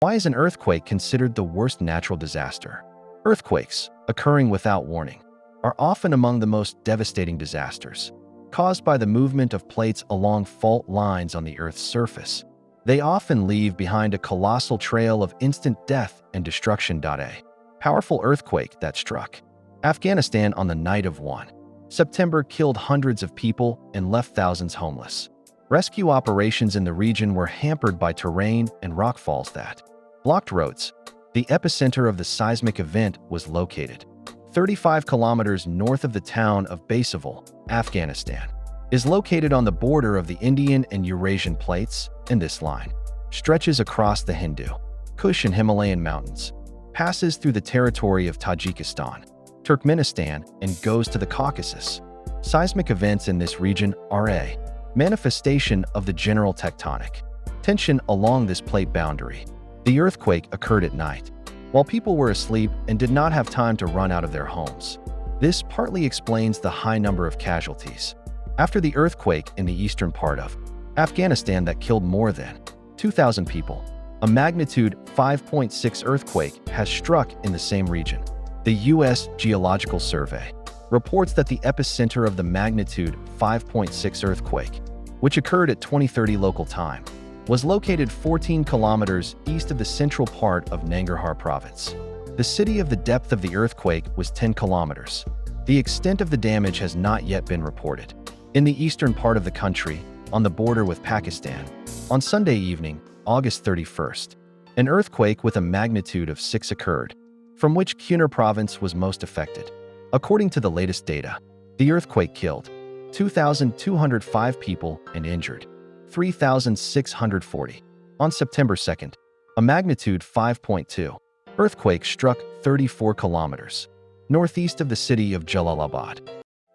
Why is an earthquake considered the worst natural disaster? Earthquakes, occurring without warning, are often among the most devastating disasters. Caused by the movement of plates along fault lines on the Earth's surface, they often leave behind a colossal trail of instant death and destruction. A powerful earthquake that struck Afghanistan on the night of 1 September killed hundreds of people and left thousands homeless. Rescue operations in the region were hampered by terrain and rockfalls that blocked roads. The epicenter of the seismic event was located 35 kilometers north of the town of Basaville, Afghanistan. Is located on the border of the Indian and Eurasian plates, and this line stretches across the Hindu Kush and Himalayan mountains, passes through the territory of Tajikistan, Turkmenistan, and goes to the Caucasus. Seismic events in this region are a manifestation of the general tectonic tension along this plate boundary. The earthquake occurred at night, while people were asleep and did not have time to run out of their homes. This partly explains the high number of casualties. After the earthquake in the eastern part of Afghanistan that killed more than 2,000 people, a magnitude 5.6 earthquake has struck in the same region. The U.S. Geological Survey reports that the epicenter of the magnitude 5.6 earthquake, which occurred at 2030 local time, was located 14 kilometers east of the central part of Nangarhar province. The city of the depth of the earthquake was 10 kilometers. The extent of the damage has not yet been reported. In the eastern part of the country, on the border with Pakistan, on Sunday evening, August 31st, an earthquake with a magnitude of 6 occurred, from which Kunar province was most affected. According to the latest data, the earthquake killed 2,205 people and injured 3,640. On September 2nd, a magnitude 5.2 earthquake struck 34 kilometers northeast of the city of Jalalabad.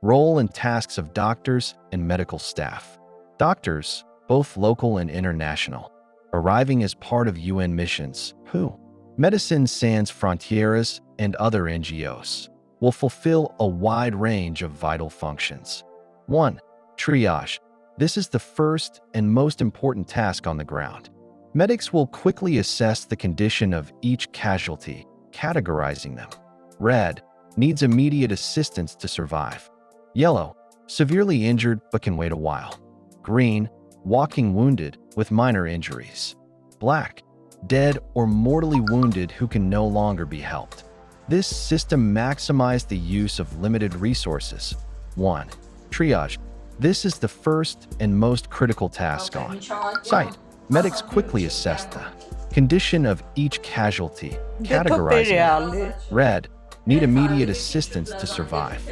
Role and tasks of doctors and medical staff. Doctors, both local and international, arriving as part of UN missions, Médecins Sans Frontières and other NGOs, will fulfill a wide range of vital functions. 1. Triage. This is the first and most important task on the ground. Medics will quickly assess the condition of each casualty, categorizing them. Red, needs immediate assistance to survive. Yellow, severely injured but can wait a while. Green, walking wounded with minor injuries. Black, dead or mortally wounded who can no longer be helped. This system maximized the use of limited resources. 1. Triage. This is the first and most critical task on site. Medics quickly assess the condition of each casualty, categorizing them. Red, need immediate assistance to survive.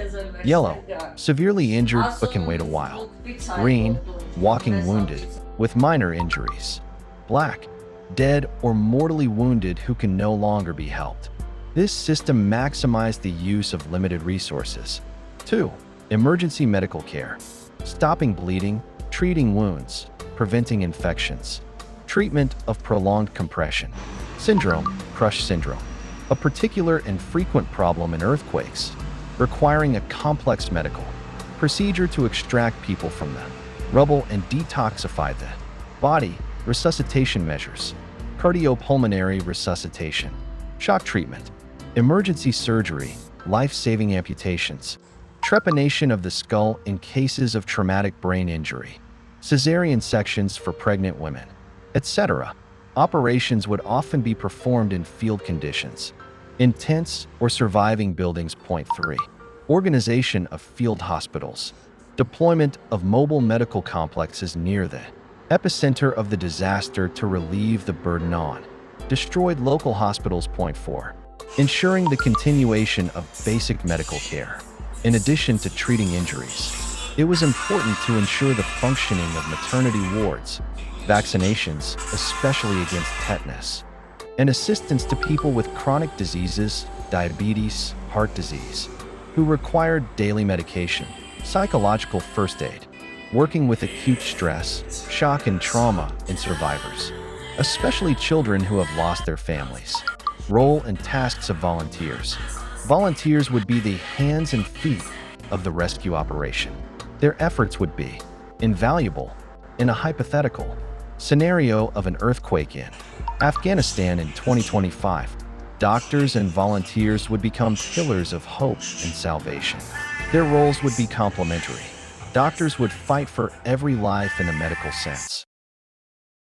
Yellow, severely injured but can wait a while. Green, walking wounded with minor injuries. Black, dead or mortally wounded who can no longer be helped. This system maximized the use of limited resources. 2. Emergency medical care. Stopping bleeding, treating wounds, preventing infections. Treatment of prolonged compression syndrome, crush syndrome, a particular and frequent problem in earthquakes, requiring a complex medical procedure to extract people from the rubble and detoxify the body. Resuscitation measures, cardiopulmonary resuscitation, shock treatment, emergency surgery, life-saving amputations, trepanation of the skull in cases of traumatic brain injury, cesarean sections for pregnant women, etc. Operations would often be performed in field conditions, in tents or surviving buildings. 3. Organization of field hospitals. Deployment of mobile medical complexes near the epicenter of the disaster to relieve the burden on destroyed local hospitals. 4. Ensuring the continuation of basic medical care. In addition to treating injuries, it was important to ensure the functioning of maternity wards, vaccinations, especially against tetanus, and assistance to people with chronic diseases, diabetes, heart disease, who required daily medication, psychological first aid, working with acute stress, shock, and trauma in survivors, especially children who have lost their families. Role and tasks of volunteers. Volunteers would be the hands and feet of the rescue operation. Their efforts would be invaluable in a hypothetical Scenario of an earthquake in Afghanistan in 2025. Doctors and volunteers would become pillars of hope and salvation. Their roles would be complementary. Doctors would fight for every life in a medical sense.